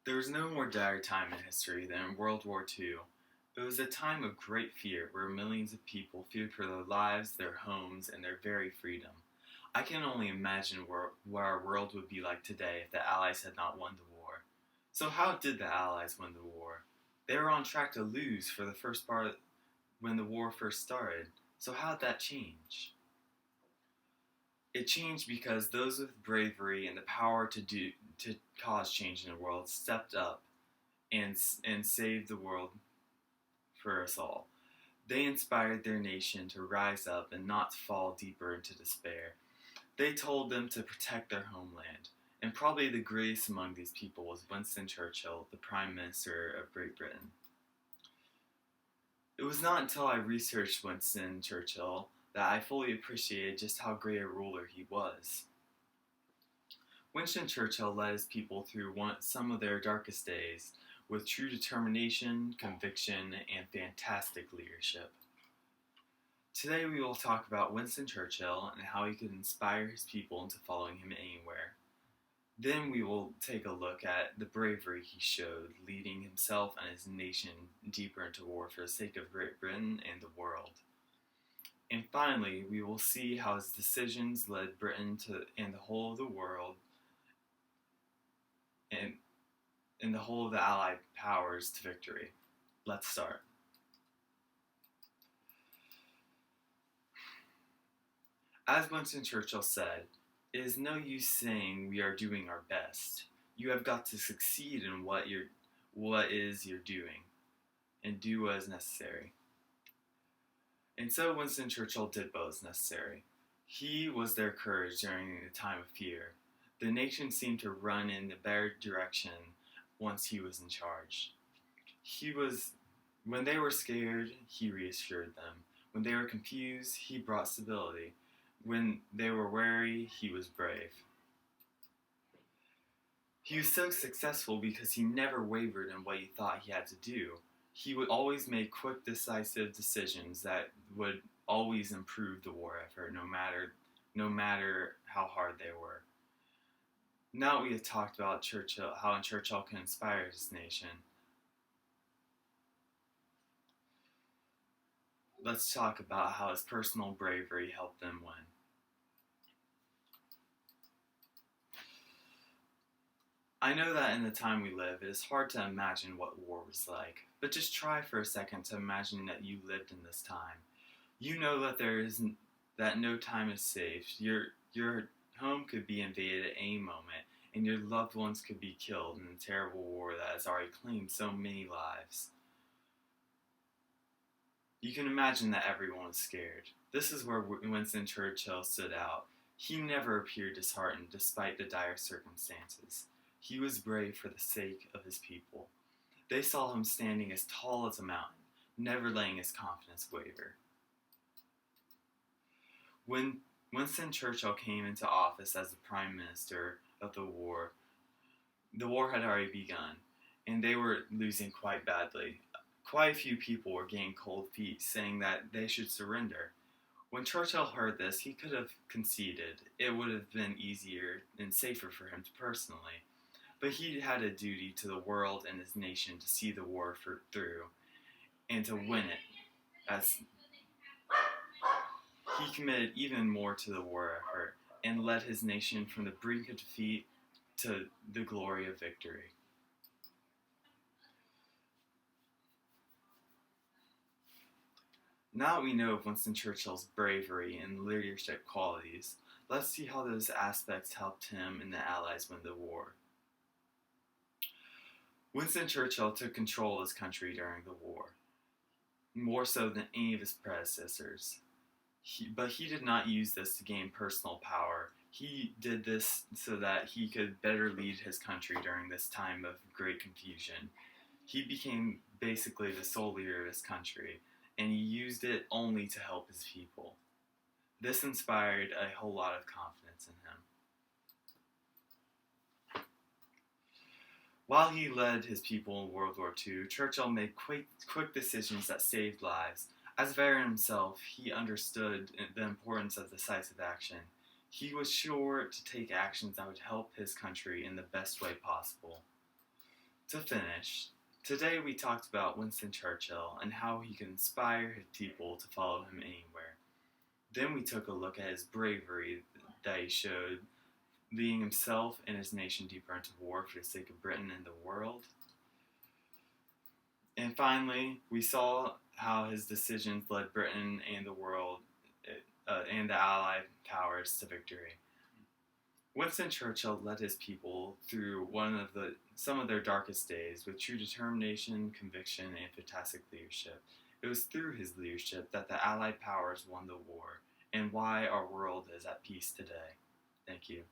There was no more dire time in history than World War II. It was a time of great fear where millions of people feared for their lives, their homes, and their very freedom. I can only imagine where our world would be like today if the Allies had not won the war. So, how did the Allies win the war? They were on track to lose for the first part when the war first started. So, how did that change? It changed because those with bravery and the power to cause change in the world stepped up and saved the world for us all. They inspired their nation to rise up and not to fall deeper into despair. They told them to protect their homeland. And probably the greatest among these people was Winston Churchill, the Prime Minister of Great Britain. It was not until I researched Winston Churchill that I fully appreciated just how great a ruler he was. Winston Churchill led his people through some of their darkest days with true determination, conviction, and fantastic leadership. Today we will talk about Winston Churchill and how he could inspire his people into following him anywhere. Then we will take a look at the bravery he showed, leading himself and his nation deeper into war for the sake of Great Britain and the world. And finally, we will see how his decisions led Britain and the whole of the world and the whole of the Allied powers to victory. Let's start. As Winston Churchill said, it is no use saying we are doing our best. You have got to succeed in what you're doing, and do what is necessary. And so Winston Churchill did what was necessary. He was their courage during the time of fear. The nation seemed to run in the better direction once he was in charge. When they were scared, he reassured them. When they were confused, he brought stability. When they were wary, he was brave. He was so successful because he never wavered in what he thought he had to do. He would always make quick, decisive decisions that would always improve the war effort, no matter how hard they were. Now we have talked about how Churchill can inspire his nation. Let's talk about how his personal bravery helped them win. I know that in the time we live, it is hard to imagine what war was like, but just try for a second to imagine that you lived in this time. You know that no time is safe. Your home could be invaded at any moment, and your loved ones could be killed in a terrible war that has already claimed so many lives. You can imagine that everyone was scared. This is where Winston Churchill stood out. He never appeared disheartened despite the dire circumstances. He was brave for the sake of his people. They saw him standing as tall as a mountain, never letting his confidence waver. When Winston Churchill came into office as the Prime Minister of the war had already begun, and they were losing quite badly. Quite a few people were getting cold feet, saying that they should surrender. When Churchill heard this, he could have conceded. It would have been easier and safer for him personally. But he had a duty to the world and his nation to see the war through and to win it. As he committed even more to the war effort and led his nation from the brink of defeat to the glory of victory. Now that we know of Winston Churchill's bravery and leadership qualities, let's see how those aspects helped him and the Allies win the war. Winston Churchill took control of his country during the war, more so than any of his predecessors. But he did not use this to gain personal power. He did this so that he could better lead his country during this time of great confusion. He became basically the sole leader of his country, and he used it only to help his people. This inspired a whole lot of confidence in him. While he led his people in World War II, Churchill made quick decisions that saved lives. As a veteran himself, he understood the importance of decisive action. He was sure to take actions that would help his country in the best way possible. To finish, today we talked about Winston Churchill and how he could inspire his people to follow him anywhere. Then we took a look at his bravery that he showed, leading himself and his nation deeper into war for the sake of Britain and the world. And finally, we saw how his decisions led Britain and the world and the Allied powers to victory. Winston Churchill led his people through some of their darkest days with true determination, conviction, and fantastic leadership. It was through his leadership that the Allied powers won the war, and why our world is at peace today. Thank you.